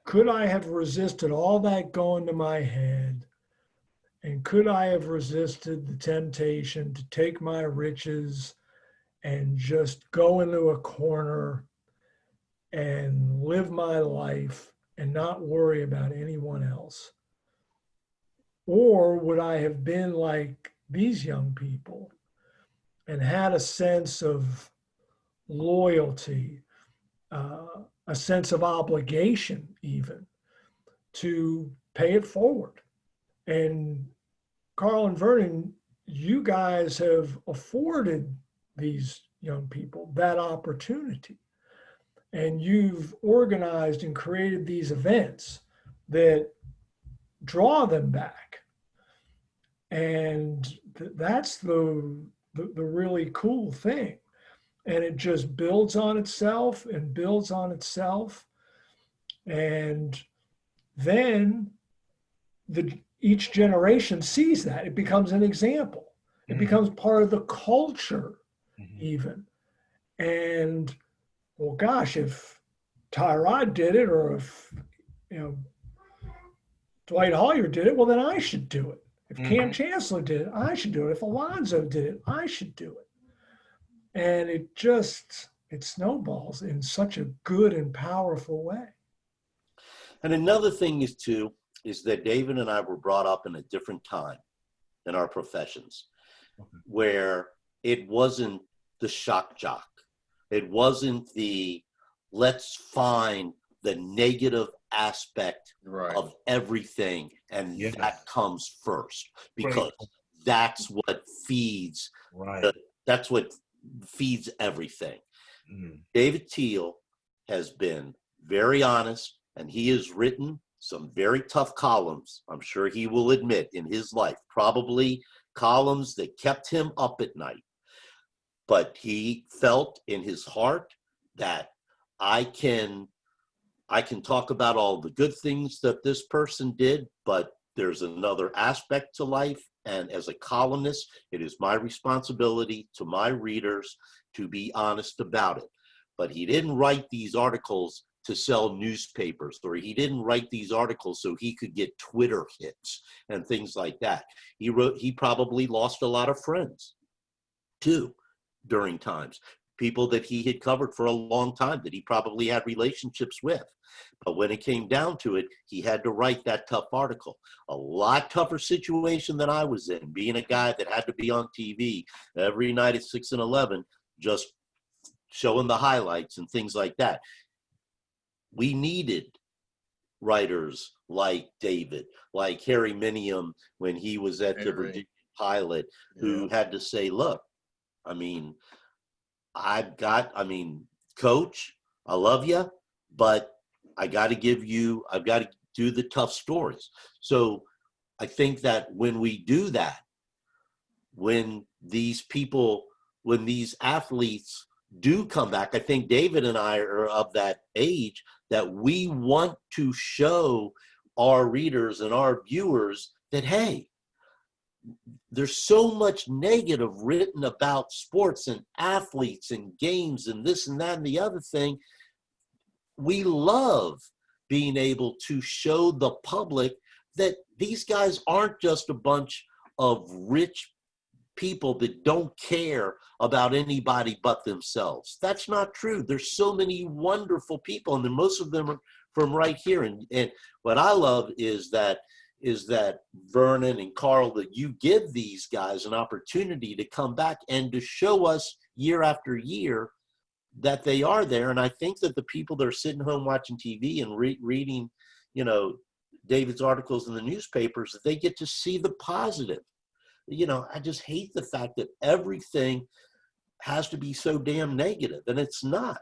Could I have resisted all that going to my head? And could I have resisted the temptation to take my riches and just go into a corner and live my life and not worry about anyone else? Or would I have been like these young people and had a sense of loyalty, a sense of obligation, even to pay it forward? And Carl and Vernon, you guys have afforded these young people that opportunity. And you've organized and created these events that draw them back. And that's the really cool thing. And it just builds on itself and builds on itself. And then each generation sees that. It becomes an example. It becomes part of the culture, even. And, well, gosh, if Tyrod did it, or if, Dwight Hollier did it, well, then I should do it. If Cam Chancellor did it, I should do it. If Alonzo did it, I should do it. And it snowballs in such a good and powerful way. And another thing is that David and I were brought up in a different time in our professions, where it wasn't the shock jock. It wasn't the let's find the negative aspect of everything, and that comes first, because that's what feeds that's what feeds everything. David Teel has been very honest, and he has written some very tough columns, I'm sure he will admit, in his life, probably columns that kept him up at night. But he felt in his heart that I can talk about all the good things that this person did, but there's another aspect to life. And as a columnist, it is my responsibility to my readers to be honest about it. But he didn't write these articles to sell newspapers, or he didn't write these articles so he could get Twitter hits and things like that. He probably lost a lot of friends too during times, people that he had covered for a long time that he probably had relationships with. But when it came down to it, he had to write that tough article. A lot tougher situation than I was in, being a guy that had to be on TV every night at 6 and 11, just showing the highlights and things like that. We needed writers like David, like Harry Minium when he was at the Virginia Pilot, who had to say, look, Coach, I love you, but I've got to do the tough stories. So I think that when we do that, when these athletes do come back, I think David and I are of that age that we want to show our readers and our viewers that, hey, there's so much negative written about sports and athletes and games and this and that and the other thing. We love being able to show the public that these guys aren't just a bunch of rich people that don't care about anybody but themselves. That's not true. There's so many wonderful people, and then most of them are from right here. And what I love is that Vernon and Carl, that you give these guys an opportunity to come back and to show us year after year that they are there. And I think that the people that are sitting home watching TV and reading, David's articles in the newspapers, that they get to see the positive. I just hate the fact that everything has to be so damn negative, and it's not.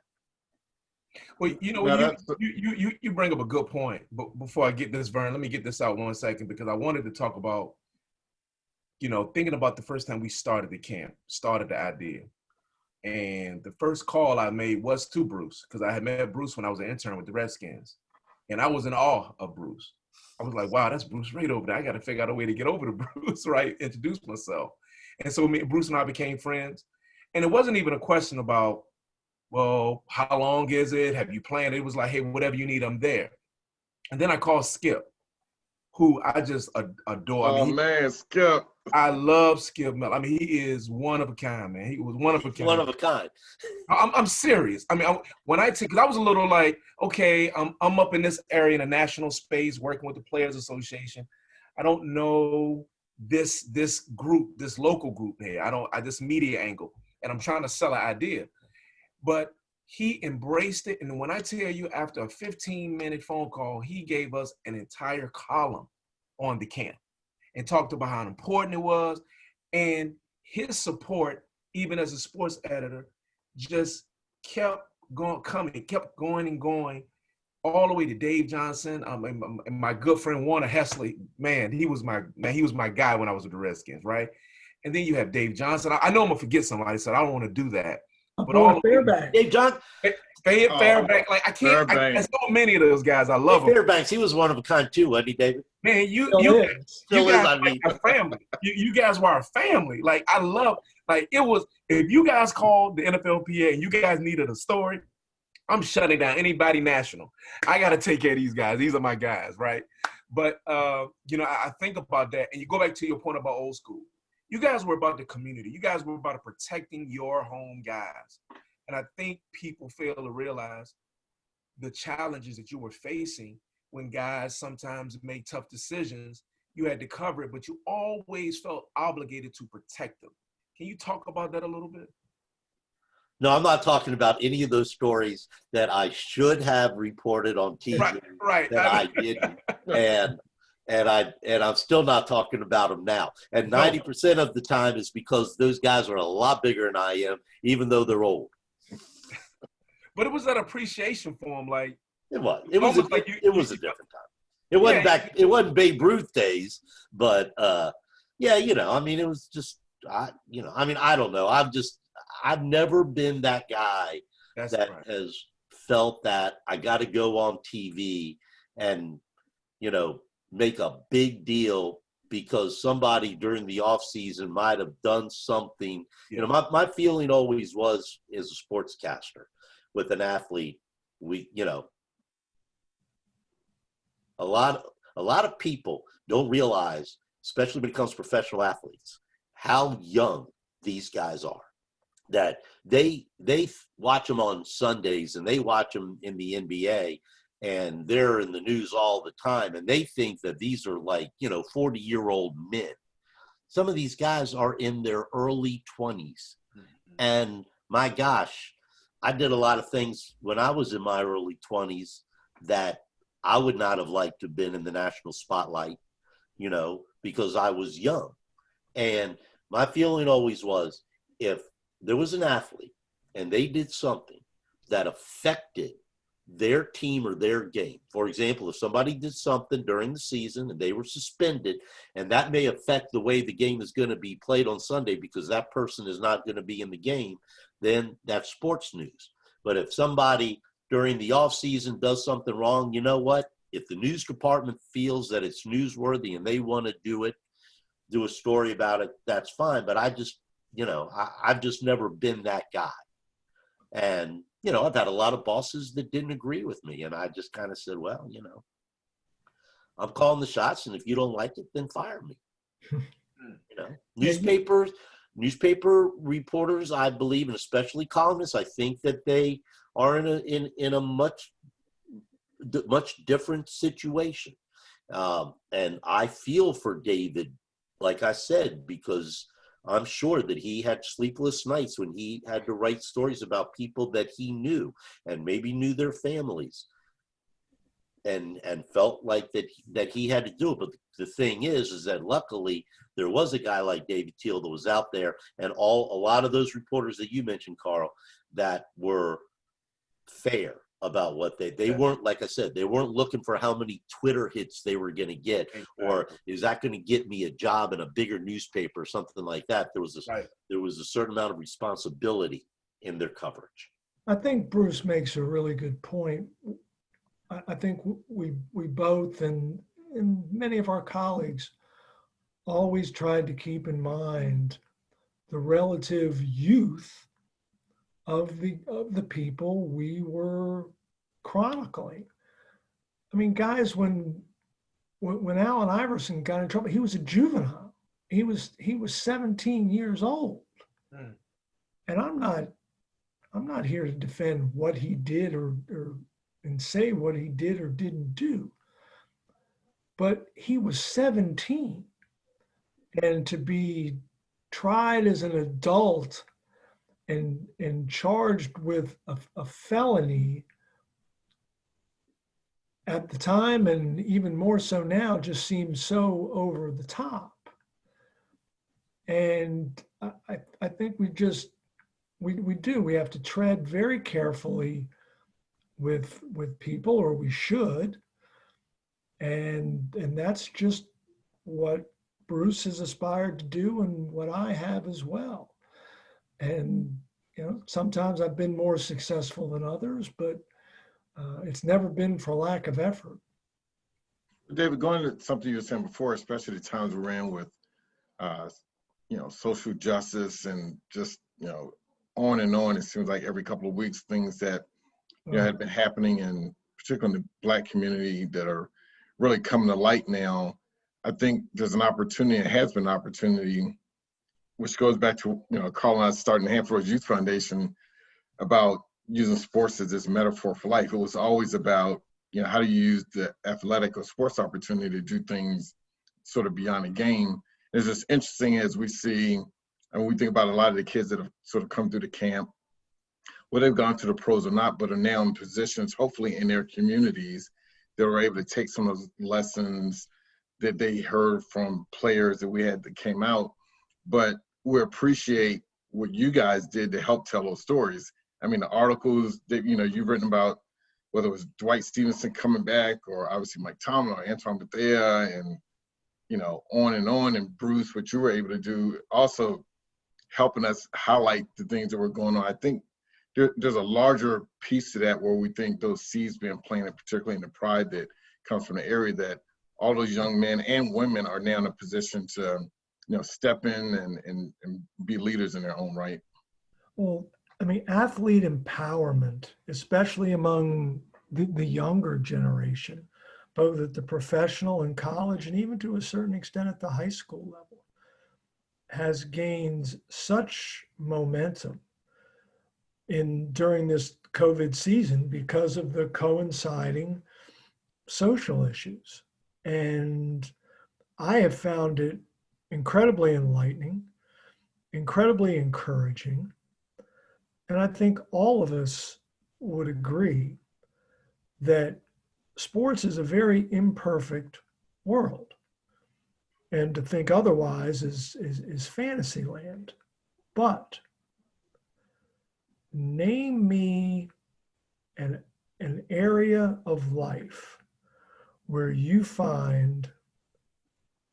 Well, you bring up a good point. But before I get this, Vern, let me get this out 1 second, because I wanted to talk about, thinking about the first time we started the camp, started the idea. And the first call I made was to Bruce, because I had met Bruce when I was an intern with the Redskins. And I was in awe of Bruce. I was like, wow, that's Bruce Rader over there. I got to figure out a way to get over to Bruce, right? Introduce myself. And so Bruce and I became friends. And it wasn't even a question about, well, how long is it? Have you planned? It was like, hey, whatever you need, I'm there. And then I called Skip, who I just adore. Oh, man, Skip. I love Skip Mel. I mean, he is one of a kind, man. He was one of a kind. One of a kind. I'm serious. I mean, when I took, I was a little like, okay, I'm up in this area in a national space working with the Players Association. I don't know this group, this local group here. This media angle, and I'm trying to sell an idea. But he embraced it. And when I tell you, after a 15-minute phone call, he gave us an entire column on the camp and talked about how important it was. And his support, even as a sports editor, just kept kept going and going, all the way to Dave Johnson, and my good friend Warner Hesley. Man, he was my guy when I was with the Redskins, right? And then you have Dave Johnson. I know I'm gonna forget somebody, so I don't want to do that. But all Fairbanks. Dave John. Fairbanks, like I can't. There's so many of those guys. I love them. Fairbanks, he was one of a kind too, wasn't he, David? Man, you Still guys is, I mean. like a family. You guys were a family. Like I love. Like it was. If you guys called the NFLPA and you guys needed a story, I'm shutting down anybody national. I got to take care of these guys. These are my guys, right? But I think about that, and you go back to your point about old school. You guys were about the community. You guys were about protecting your home guys. And I think people fail to realize the challenges that you were facing when guys sometimes make tough decisions. You had to cover it, but you always felt obligated to protect them. Can you talk about that a little bit? No, I'm not talking about any of those stories that I should have reported on TV right. that I didn't. And I'm still not talking about them now. And 90% of the time is because those guys are a lot bigger than I am, even though they're old. But it was that appreciation for them, like it was a different time. It wasn't it wasn't Babe Ruth days, but I mean, it was just I don't know. I've never been that guy has felt that I got to go on TV and make a big deal because somebody during the off season might have done something. Yeah. My feeling always was, as a sportscaster with an athlete, a lot of people don't realize, especially when it comes to professional athletes, how young these guys are. That they watch them on Sundays and they watch them in the NBA, and they're in the news all the time, and they think that these are like 40-year-old men. Some of these guys are in their early 20s, and my gosh, I did a lot of things when I was in my early 20s that I would not have liked to have been in the national spotlight, because I was young. And my feeling always was, if there was an athlete and they did something that affected their team or their game. For example, if somebody did something during the season and they were suspended, and that may affect the way the game is going to be played on Sunday because that person is not going to be in the game, then that's sports news. But if somebody during the off season does something wrong, you know what? If the news department feels that it's newsworthy and they want to do a story about it, that's fine. But I've just never been that guy. And, I've had a lot of bosses that didn't agree with me. And I just kind of said, well, I'm calling the shots. And if you don't like it, then fire me. Newspaper reporters, I believe, and especially columnists, I think that they are in a much different situation. And I feel for David, like I said, because I'm sure that he had sleepless nights when he had to write stories about people that he knew and maybe knew their families, and felt like that he had to do it. But the thing is that luckily there was a guy like David Teel that was out there, and a lot of those reporters that you mentioned, Carl, that were fair about what they weren't, like I said, they weren't looking for how many Twitter hits they were going to get, or is that going to get me a job in a bigger newspaper or something like that. There was a certain amount of responsibility in their coverage. I think Bruce makes a really good point. I think we both and many of our colleagues always tried to keep in mind the relative youth of the people we were chronicling. I mean, guys, when Allen Iverson got in trouble, he was a juvenile. He was 17 years old. Mm. And I'm not here to defend what he did or and say what he did or didn't do. But he was 17. And to be tried as an adult and charged with a felony at the time, and even more so now, just seems so over the top. And I think we have to tread very carefully with people, or we should. And that's just what Bruce has aspired to do, and what I have as well. And, you know, sometimes I've been more successful than others, but it's never been for lack of effort. David, going to something you were saying before, especially the times we're in with, you know, social justice and just, you know, on and on. It seems like every couple of weeks, things that, you know, had been happening, in particularly in the Black community, that are really coming to light now. I think there's an opportunity, it has been an opportunity, which goes back to, you know, Carl and I starting the Hampton Roads Youth Foundation, about using sports as this metaphor for life. It was always about, you know, how do you use the athletic or sports opportunity to do things sort of beyond the game. It's just interesting as we see, and we think about a lot of the kids that have sort of come through the camp, whether they've gone to the pros or not, but are now in positions, hopefully in their communities, that are able to take some of those lessons that they heard from players that we had that came out. But we appreciate what you guys did to help tell those stories. I mean, the articles that, you know, you've written about, whether it was Dwight Stevenson coming back, or obviously Mike Tomlin or Antoine Bethea, and, you know, on, and Bruce, what you were able to do, also helping us highlight the things that were going on. I think there's a larger piece to that, where we think those seeds being planted, particularly in the pride that comes from the area, that all those young men and women are now in a position to, you know, step in and be leaders in their own right. Well, I mean, athlete empowerment, especially among the younger generation, both at the professional and college, and even to a certain extent at the high school level, has gained such momentum during this COVID season because of the coinciding social issues. And I have found it incredibly enlightening, incredibly encouraging. And I think all of us would agree that sports is a very imperfect world. And to think otherwise is fantasy land. But name me an area of life where you find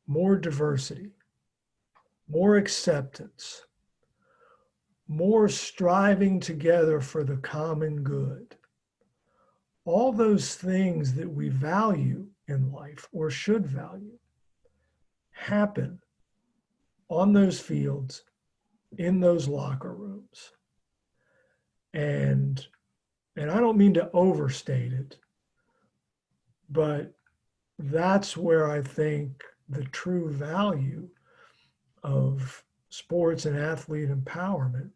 more diversity, more acceptance, more striving together for the common good. All those things that we value in life, or should value, happen on those fields, in those locker rooms. And I don't mean to overstate it, but that's where I think the true value of sports and athlete empowerment,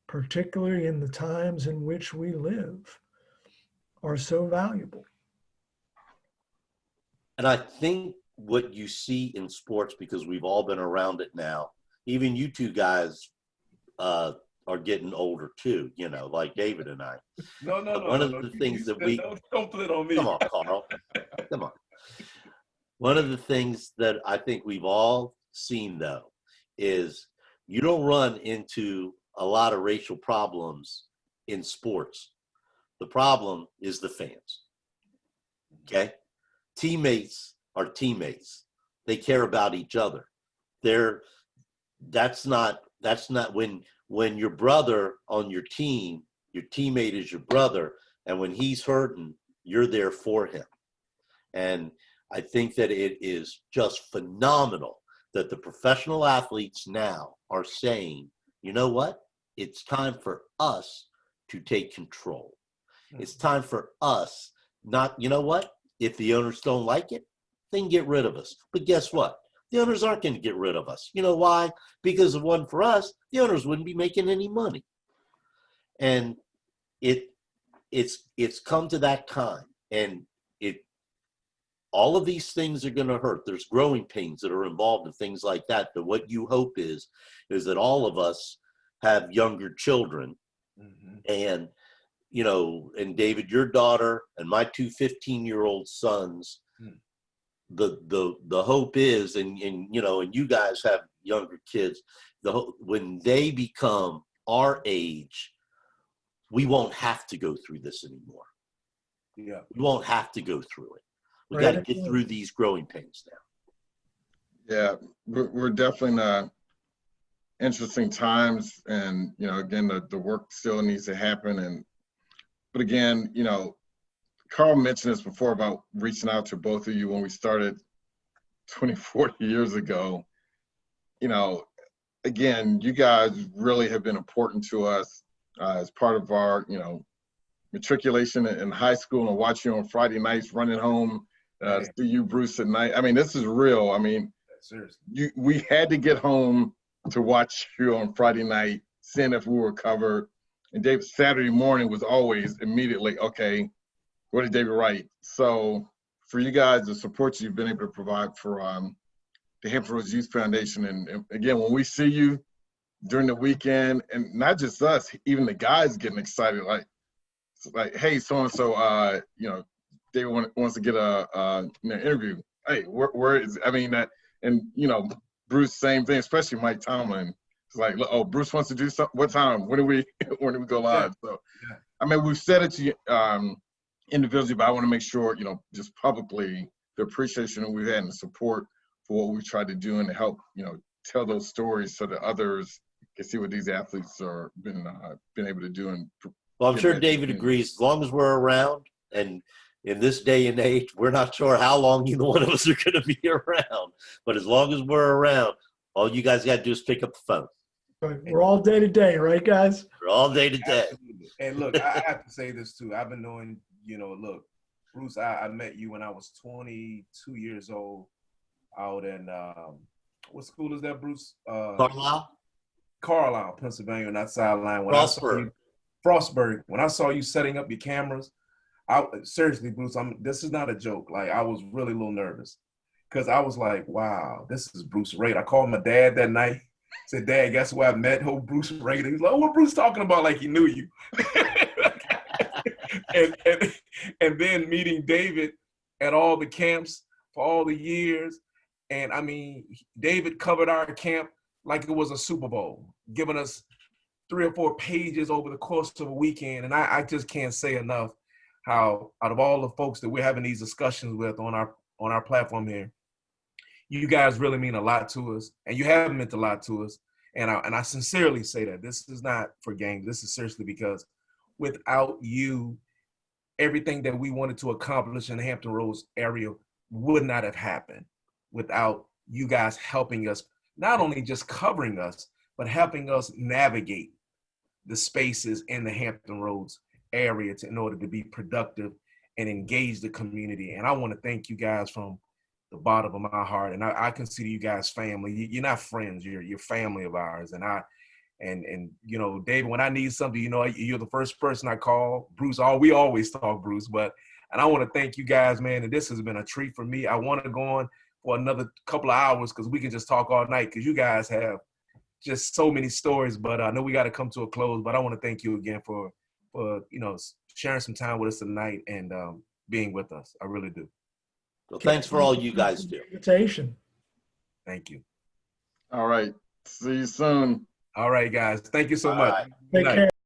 particularly in the times in which we live, are so valuable. And I think what you see in sports, because we've all been around it now, even you two guys are getting older too, you know, like David and I. No. One of the things that we don't put it on me. Come on, Carl. Come on. One of the things that I think we've all seen, though, is you don't run into a lot of racial problems in sports. The problem is the fans. Okay? Teammates are teammates. They care about each other. That's not when when your brother on your team, your teammate is your brother, and when he's hurting, you're there for him. And I think that it is just phenomenal that the professional athletes now are saying, you know what? It's time for us to take control. It's time for us not, you know what? If the owners don't like it, they can get rid of us. But guess what? The owners aren't going to get rid of us. You know why? Because if it wasn't for us, the owners wouldn't be making any money. And it's come to that time. And all of these things are going to hurt. There's growing pains that are involved in things like that. But what you hope is that all of us have younger children. Mm-hmm. And, you know, and David, your daughter and my two 15-year-old sons, the hope is, and you know, and you guys have younger kids, when they become our age, we won't have to go through this anymore. Yeah. We won't have to go through it. We got to get through these growing pains now. Yeah, we're definitely in interesting times, and you know, again, the work still needs to happen. But again, you know, Carl mentioned this before about reaching out to both of you when we started 40 years ago. You know, again, you guys really have been important to us as part of our, you know, matriculation in high school, and watch you on Friday nights running home. To see you, Bruce, at night. I mean, this is real. I mean, seriously, we had to get home to watch you on Friday night, seeing if we were covered. And David, Saturday morning was always immediately, okay, what did David write? So for you guys, the support you've been able to provide for the Hampton Roads Youth Foundation. And again, when we see you during the weekend, and not just us, even the guys getting excited, like hey, so-and-so, you know, David wants to get an interview. Hey, where is, I mean, that, and, you know, Bruce, same thing, especially Mike Tomlin. It's like, oh, Bruce wants to do something. What time? When do we go live? Yeah. So, yeah. I mean, we've said it to you individually, but I want to make sure, you know, just publicly, the appreciation that we've had and the support for what we've tried to do and to help, you know, tell those stories so that others can see what these athletes are been able to do. And well, I'm sure David agrees. As long as we're around, and in this day and age, we're not sure how long either one of us are going to be around. But as long as we're around, all you guys got to do is pick up the phone. Right. We're all day to day, right, guys? We're all day to day. Absolutely. And look, I have to say this too. I've been knowing, you know, look, Bruce, I met you when I was 22 years old out in, what school is that, Bruce? Carlisle, Pennsylvania, on that sideline. Frostburg. When I saw you setting up your cameras, seriously, Bruce, this is not a joke. Like, I was really a little nervous because I was like, wow, this is Bruce Rader. I called my dad that night. Said, Dad, guess who I met? Oh, Bruce Rader. He's like, oh, what Bruce talking about? Like he knew you. and then meeting David at all the camps for all the years. And I mean, David covered our camp like it was a Super Bowl, giving us 3 or 4 pages over the course of a weekend. And I just can't say enough how, out of all the folks that we're having these discussions with on our platform here, you guys really mean a lot to us, and you have meant a lot to us. And I sincerely say that this is not for games. This is seriously because without you, everything that we wanted to accomplish in the Hampton Roads area would not have happened without you guys helping us, not only just covering us, but helping us navigate the spaces in the Hampton Roads area in order to be productive and engage the community. And I want to thank you guys from the bottom of my heart. And I consider you guys family. You're not friends, you're family of ours. And you know, David, when I need something, you know, you're the first person I call. Bruce, we always talk, Bruce, and I want to thank you guys, man. And this has been a treat for me. I want to go on for another couple of hours because we can just talk all night because you guys have just so many stories, but I know we got to come to a close, but I want to thank you again for you know, sharing some time with us tonight and being with us. I really do. Well, thanks for all you guys do. Invitation. Thank you. All right. See you soon. All right, guys. Thank you so much. Take care.